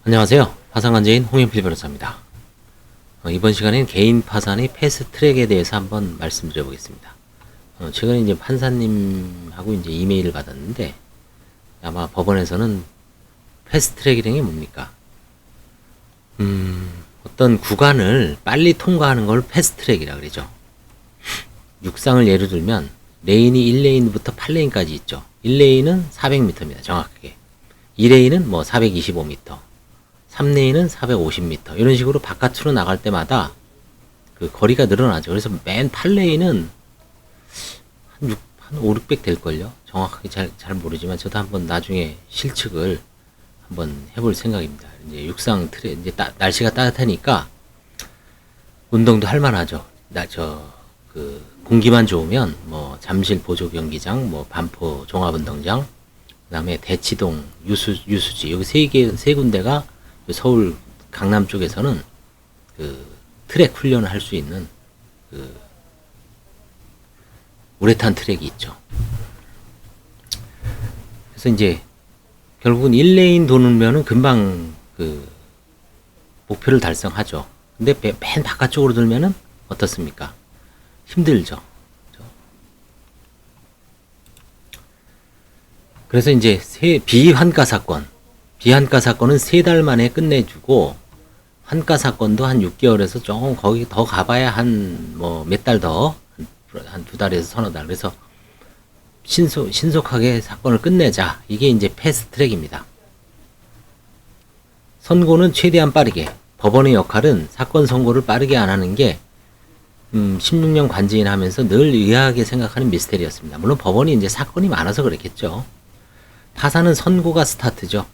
안녕하세요. 파산관제인 홍현필 변호사입니다. 이번 시간엔 개인 파산의 패스트트랙에 대해서 한번 말씀드려 보겠습니다. 최근에 이제 판사님하고 이제 이메일을 받았는데, 아마 법원에서는 패스트트랙이라는 게 뭡니까? 어떤 구간을 빨리 통과하는 걸 패스트트랙이라 그러죠. 육상을 예로 들면, 레인이 1레인부터 8레인까지 있죠. 1레인은 400m입니다. 정확하게. 2레인은 뭐 425m. 3레인은 450m. 이런 식으로 바깥으로 나갈 때마다 그 거리가 늘어나죠. 그래서 맨 8레인은 한 5, 600 될걸요? 정확하게 잘 모르지만 저도 한번 나중에 실측을 한번 해볼 생각입니다. 이제 육상 트랙, 이제 날씨가 따뜻하니까 운동도 할 만하죠. 공기만 좋으면 뭐 잠실 보조 경기장, 뭐 반포 종합운동장, 그다음에 대치동 유수지 여기 세 군데가 서울 강남 쪽에서는 그 트랙 훈련을 할 수 있는 그 우레탄 트랙이 있죠. 그래서 이제 결국은 1레인 도는면은 금방 그 목표를 달성하죠. 근데 맨 바깥쪽으로 돌면은 어떻습니까? 힘들죠. 그래서 이제 비환가 사건은 3달 만에 끝내주고, 환가 사건도 한 6개월에서 조금 거기 더 가봐야 한 뭐 몇 달 더, 한 2달에서 서너 달. 그래서 신속하게 사건을 끝내자. 이게 이제 패스트 트랙입니다. 선고는 최대한 빠르게. 법원의 역할은 사건 선고를 빠르게 안 하는 게 16년 관제인 하면서 늘 의아하게 생각하는 미스테리였습니다. 물론 법원이 이제 사건이 많아서 그랬겠죠. 파산은 선고가 스타트죠.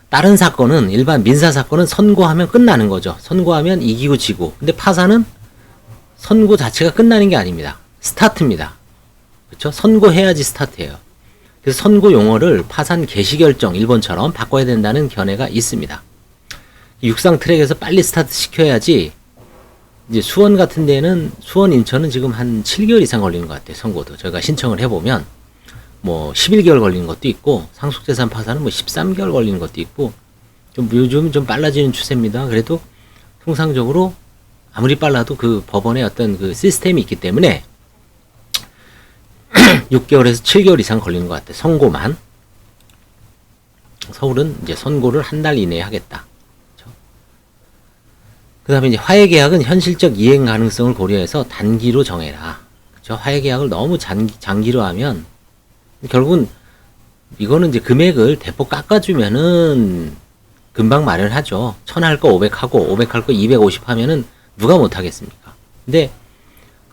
다른 사건은, 일반 민사 사건은 선고하면 끝나는 거죠. 선고하면 이기고 지고. 근데 파산은 선고 자체가 끝나는 게 아닙니다. 스타트입니다. 그렇죠? 선고해야지 스타트예요. 그래서 선고 용어를 파산 개시결정 일본처럼 바꿔야 된다는 견해가 있습니다. 육상 트랙에서 빨리 스타트 시켜야지. 이제 수원 같은 데는, 수원 인천은 지금 한 7개월 이상 걸리는 것 같아요. 선고도 저희가 신청을 해보면 뭐 11개월 걸리는 것도 있고, 상속재산 파산은 뭐 13개월 걸리는 것도 있고, 요즘 좀 빨라지는 추세입니다. 그래도 통상적으로 아무리 빨라도 그 법원의 어떤 그 시스템이 있기 때문에 6개월에서 7개월 이상 걸리는 것 같아요. 선고만. 서울은 이제 선고를 한 달 이내에 하겠다. 그 다음에 이제 화해계약은 현실적 이행 가능성을 고려해서 단기로 정해라. 그렇죠? 화해계약을 너무 장기로 하면 결국은 이거는 이제 금액을 대폭 깎아주면은 금방 마련하죠. 1000 할 거 500 하고 500 할 거 250 하면은 누가 못 하겠습니까? 근데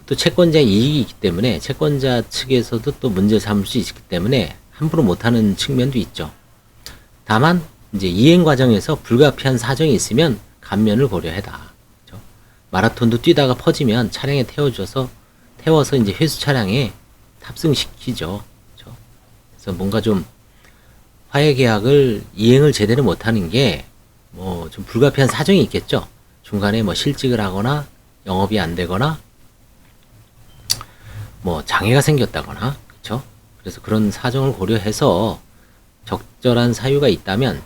또 채권자의 이익이 있기 때문에 채권자 측에서도 또 문제 삼을 수 있기 때문에 함부로 못 하는 측면도 있죠. 다만 이제 이행 과정에서 불가피한 사정이 있으면 감면을 고려해라. 그렇죠? 마라톤도 뛰다가 퍼지면 차량에 태워서 이제 회수 차량에 탑승시키죠. 그렇죠? 그래서 뭔가 좀 화해 계약을 이행을 제대로 못하는 게 뭐 좀 불가피한 사정이 있겠죠. 중간에 뭐 실직을 하거나 영업이 안 되거나 뭐 장애가 생겼다거나, 그렇죠? 그래서 그런 사정을 고려해서 적절한 사유가 있다면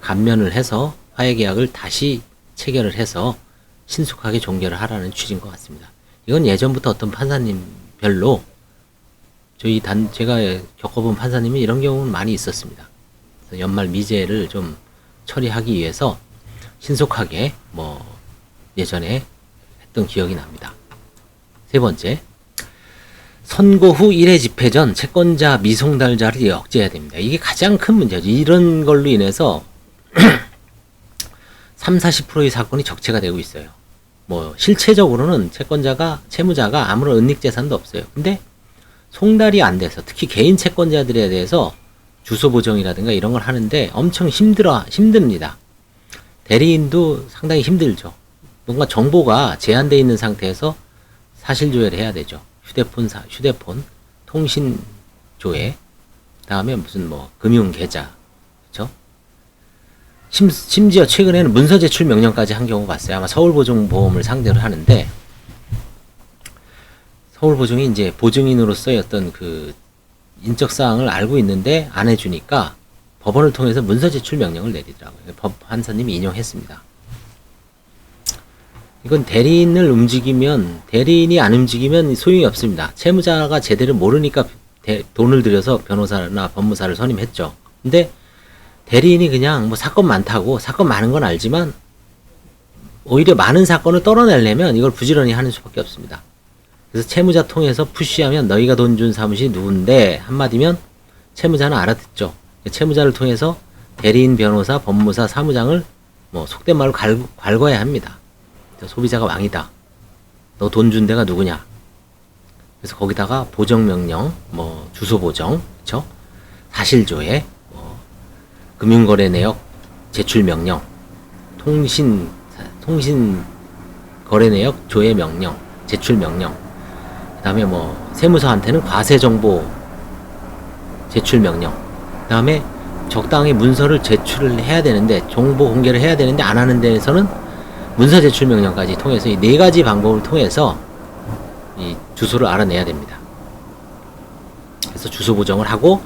감면을 해서 화해계약을 다시 체결을 해서 신속하게 종결을 하라는 취지인 것 같습니다. 이건 예전부터 어떤 판사님별로 제가 겪어본 판사님이 이런 경우는 많이 있었습니다. 연말 미제를 좀 처리하기 위해서 신속하게 뭐 예전에 했던 기억이 납니다. 세 번째, 선고 후 1회 집행 전 채권자 미송달자를 억제해야 됩니다. 이게 가장 큰 문제죠. 이런 걸로 인해서 30-40%의 사건이 적체가 되고 있어요. 뭐 실체적으로는 채무자가 아무런 은닉 재산도 없어요. 근데 송달이 안 돼서, 특히 개인 채권자들에 대해서 주소 보정이라든가 이런 걸 하는데 엄청 힘듭니다. 대리인도 상당히 힘들죠. 뭔가 정보가 제한되어 있는 상태에서 사실 조회를 해야 되죠. 휴대폰 통신 조회, 다음에 무슨 뭐 금융 계좌, 그렇죠? 심지어 최근에는 문서 제출 명령까지 한 경우 봤어요. 아마 서울보증보험을 상대로 하는데, 서울보증이 이제 보증인으로서의 어떤 그 인적 사항을 알고 있는데 안 해주니까 법원을 통해서 문서 제출 명령을 내리더라고요. 법 판사님이 인용했습니다. 이건 대리인이 안 움직이면 소용이 없습니다. 채무자가 제대로 모르니까 돈을 들여서 변호사나 법무사를 선임했죠. 근데 대리인이 그냥 뭐 사건 많다고, 사건 많은 건 알지만 오히려 많은 사건을 떨어내려면 이걸 부지런히 하는 수밖에 없습니다. 그래서 채무자 통해서 푸시하면 너희가 돈 준 사무실이 누군데 한마디면 채무자는 알아듣죠. 채무자를 통해서 대리인, 변호사, 법무사, 사무장을 뭐 속된 말로 갉아야 합니다. 소비자가 왕이다. 너 돈 준 데가 누구냐? 그래서 거기다가 보정명령, 뭐 주소보정, 그쵸? 사실조회, 금융거래 내역 제출명령, 통신거래 내역 조회명령, 제출명령, 그 다음에 뭐 세무서한테는 과세정보 제출명령, 그 다음에 적당히 문서를 제출을 해야 되는데, 정보 공개를 해야 되는데 안 하는 데에서는 문서 제출 명령까지 통해서 이 네 가지 방법을 통해서 이 주소를 알아내야 됩니다. 그래서 주소 보정을 하고,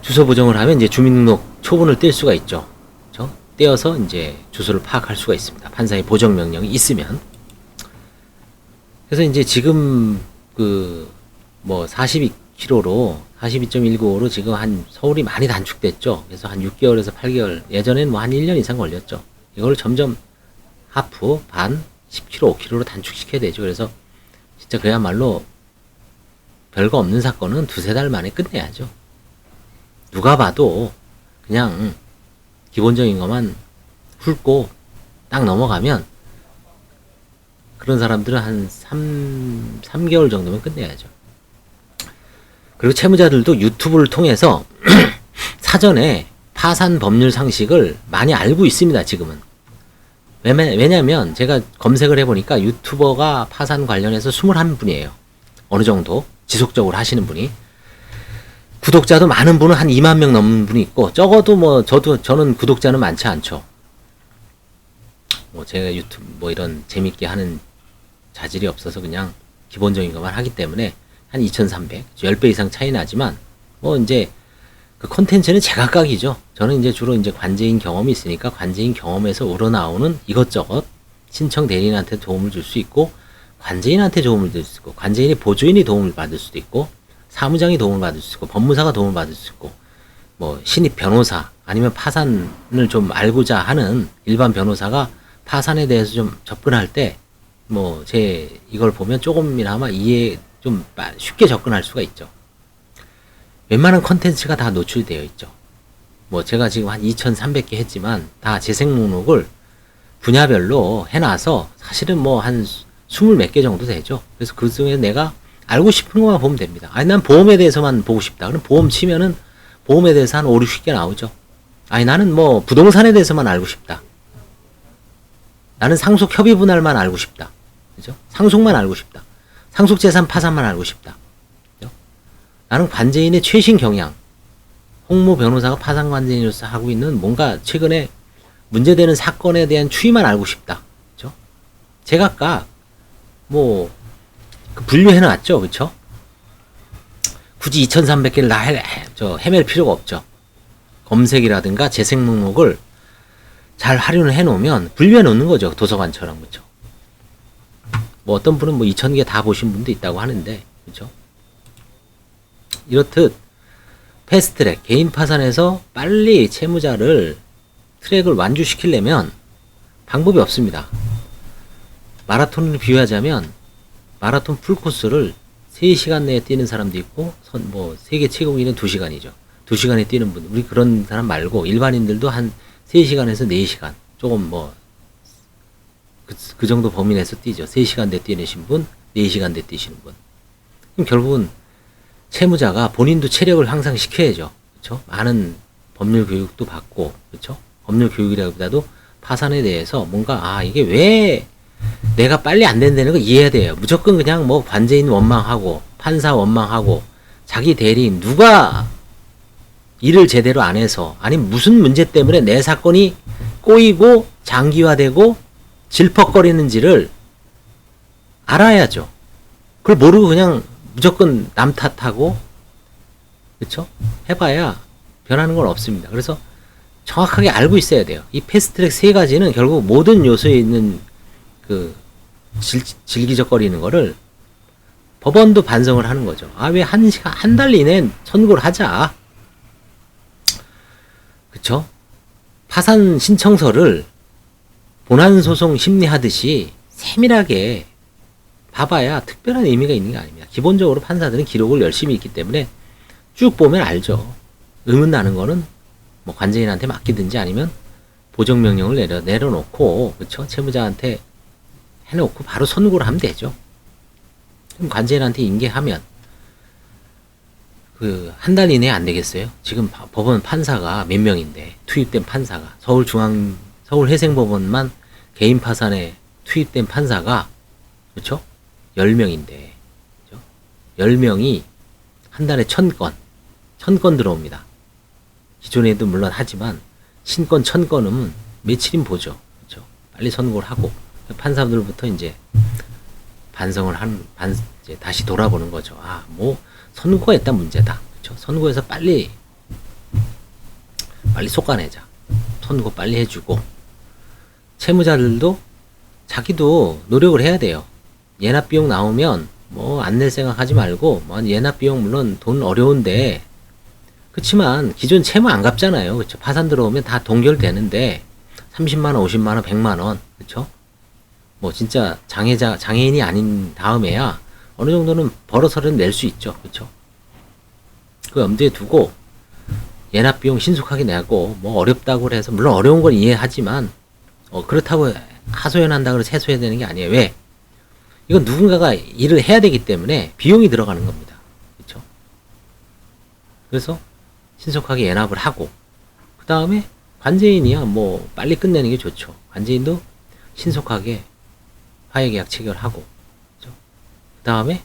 주소 보정을 하면 이제 주민등록 초본을 뗄 수가 있죠. 그렇죠? 떼어서 이제 주소를 파악할 수가 있습니다. 판사의 보정 명령이 있으면. 그래서 이제 지금 뭐 42km로 42.195로 지금 한 서울이 많이 단축됐죠. 그래서 한 6개월에서 8개월, 예전엔 뭐 한 1년 이상 걸렸죠. 이걸 점점 하프, 반, 10km, 5km로 단축시켜야 되죠. 그래서 진짜 그야말로 별거 없는 사건은 두세 달 만에 끝내야죠. 누가 봐도 그냥 기본적인 것만 훑고 딱 넘어가면 그런 사람들은 한 3개월 정도면 끝내야죠. 그리고 채무자들도 유튜브를 통해서 사전에 파산 법률 상식을 많이 알고 있습니다, 지금은. 왜냐면 제가 검색을 해보니까 유튜버가 파산 관련해서 21분이에요. 어느 정도 지속적으로 하시는 분이. 구독자도 많은 분은 한 2만 명 넘는 분이 있고, 적어도 뭐 저는 구독자는 많지 않죠. 뭐 제가 유튜브 뭐 이런 재밌게 하는 자질이 없어서 그냥 기본적인 것만 하기 때문에 한 2,300, 10배 이상 차이 나지만, 뭐 이제 그 콘텐츠는 제각각이죠. 저는 이제 주로 이제 관제인 경험이 있으니까 관제인 경험에서 우러나오는 이것저것 신청 대리인한테 도움을 줄 수 있고, 관제인한테 도움을 줄 수 있고, 관제인이 보조인이 도움을 받을 수도 있고, 사무장이 도움을 받을 수 있고, 법무사가 도움을 받을 수 있고, 뭐 신입 변호사 아니면 파산을 좀 알고자 하는 일반 변호사가 파산에 대해서 좀 접근할 때 뭐 이걸 보면 조금이나마 좀 쉽게 접근할 수가 있죠. 웬만한 컨텐츠가 다 노출되어 있죠. 뭐 제가 지금 한 2,300개 했지만 다 재생 목록을 분야별로 해놔서 사실은 뭐 한 20몇 개 정도 되죠. 그래서 그 중에 내가 알고 싶은 것만 보면 됩니다. 아니, 난 보험에 대해서만 보고 싶다. 그럼 보험 치면은 보험에 대해서 한 5, 60개 나오죠. 아니, 나는 뭐 부동산에 대해서만 알고 싶다. 나는 상속 협의 분할만 알고 싶다. 그죠? 상속만 알고 싶다. 상속 재산 파산만 알고 싶다. 그죠? 나는 관제인의 최신 경향. 홍모 변호사가 파산 관제인으로서 하고 있는 뭔가 최근에 문제되는 사건에 대한 추이만 알고 싶다. 그죠? 제각각 뭐 분류해 놨죠. 그쵸? 굳이 2,300개를 다 헤맬 필요가 없죠. 검색이라든가 재생 목록을 잘 활용을 해 놓으면 분류해 놓는 거죠. 도서관처럼. 그쵸? 뭐 어떤 분은 뭐 2,000개 다 보신 분도 있다고 하는데, 그쵸? 이렇듯 패스트트랙, 개인 파산에서 빨리 채무자를 트랙을 완주시키려면 방법이 없습니다. 마라톤을 비유하자면 마라톤 풀코스를 3시간 내에 뛰는 사람도 있고, 뭐 세계 최고기는 2시간이죠. 2시간에 뛰는 분, 우리 그런 사람 말고 일반인들도 한 3시간에서 4시간, 조금 뭐 그 정도 범위 내에서 뛰죠. 3시간대 뛰시는 분, 4시간대 뛰시는 분. 그럼 결국은 채무자가 본인도 체력을 향상 시켜야죠. 그렇죠? 많은 법률 교육도 받고, 그렇죠? 법률 교육이라기보다도 파산에 대해서 뭔가 이게 왜 내가 빨리 안 된다는 거 이해해야 돼요. 무조건 그냥 뭐 관제인 원망하고 판사 원망하고 자기 대리인 누가 일을 제대로 안 해서, 아니 무슨 문제 때문에 내 사건이 꼬이고 장기화되고 질퍽거리는지를 알아야죠. 그걸 모르고 그냥 무조건 남 탓하고, 그쵸? 해봐야 변하는 건 없습니다. 그래서 정확하게 알고 있어야 돼요. 이 패스트트랙 세 가지는 결국 모든 요소에 있는 그 질기적거리는 거를 법원도 반성을 하는 거죠. 아, 왜 한 달 이내에 선고를 하자. 그쵸? 파산 신청서를 본안소송 심리하듯이 세밀하게 봐봐야 특별한 의미가 있는 게 아닙니다. 기본적으로 판사들은 기록을 열심히 읽기 때문에 쭉 보면 알죠. 의문 나는 거는 뭐 관제인한테 맡기든지 아니면 보정명령을 내려놓고, 그쵸? 채무자한테 해놓고 바로 선고를 하면 되죠. 그럼 관제인한테 인계하면 그 한 달 이내에 안 되겠어요? 지금 법원 판사가 몇 명인데, 투입된 판사가 서울회생법원만 개인 파산에 투입된 판사가, 그렇죠? 10명인데, 그렇죠? 10명이 한 달에 1000건 들어옵니다. 기존에도 물론 하지만 신건 1000건은 며칠인 보죠. 그렇죠? 빨리 선고를 하고 판사들부터 이제 반성을 이제 다시 돌아보는 거죠. 아, 뭐 선고가 일단 문제다. 그렇죠? 선고해서 빨리 솎아내자. 선고 빨리 해주고, 채무자들도 자기도 노력을 해야 돼요. 예납 비용 나오면 뭐 안 낼 생각하지 말고, 뭐 예납 비용 물론 돈 어려운데, 그렇지만 기존 채무 안 갚잖아요. 그렇죠? 파산 들어오면 다 동결되는데 30만 원, 50만 원, 100만 원, 그렇죠? 뭐 진짜 장애인이 아닌 다음에야 어느 정도는 벌어서는 낼 수 있죠. 그렇죠? 그 염두에 두고 예납 비용 신속하게 내고, 뭐 어렵다고 해서 물론 어려운 건 이해하지만 그렇다고 하소연한다고 해서 해소해야 되는 게 아니에요. 왜? 이건 누군가가 일을 해야 되기 때문에 비용이 들어가는 겁니다. 그렇죠? 그래서 신속하게 예납을 하고, 그 다음에 관제인이야 뭐 빨리 끝내는 게 좋죠. 관제인도 신속하게 화해계약 체결하고, 그렇죠? 그 다음에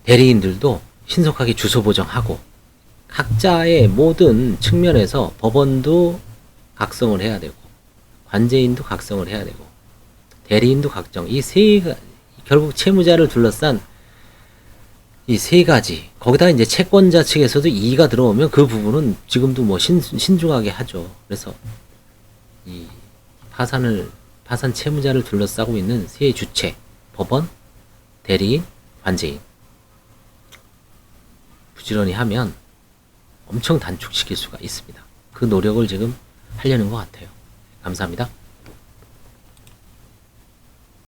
대리인들도 신속하게 주소 보정하고, 각자의 모든 측면에서 법원도 각성을 해야 되고, 관제인도 각성을 해야 되고, 대리인도 각성, 결국 채무자를 둘러싼 이 세 가지, 거기다 이제 채권자 측에서도 이의가 들어오면 그 부분은 지금도 뭐 신중하게 하죠. 그래서 이 파산 채무자를 둘러싸고 있는 세 주체, 법원, 대리인, 관제인, 부지런히 하면 엄청 단축시킬 수가 있습니다. 그 노력을 지금 하려는 것 같아요. 감사합니다.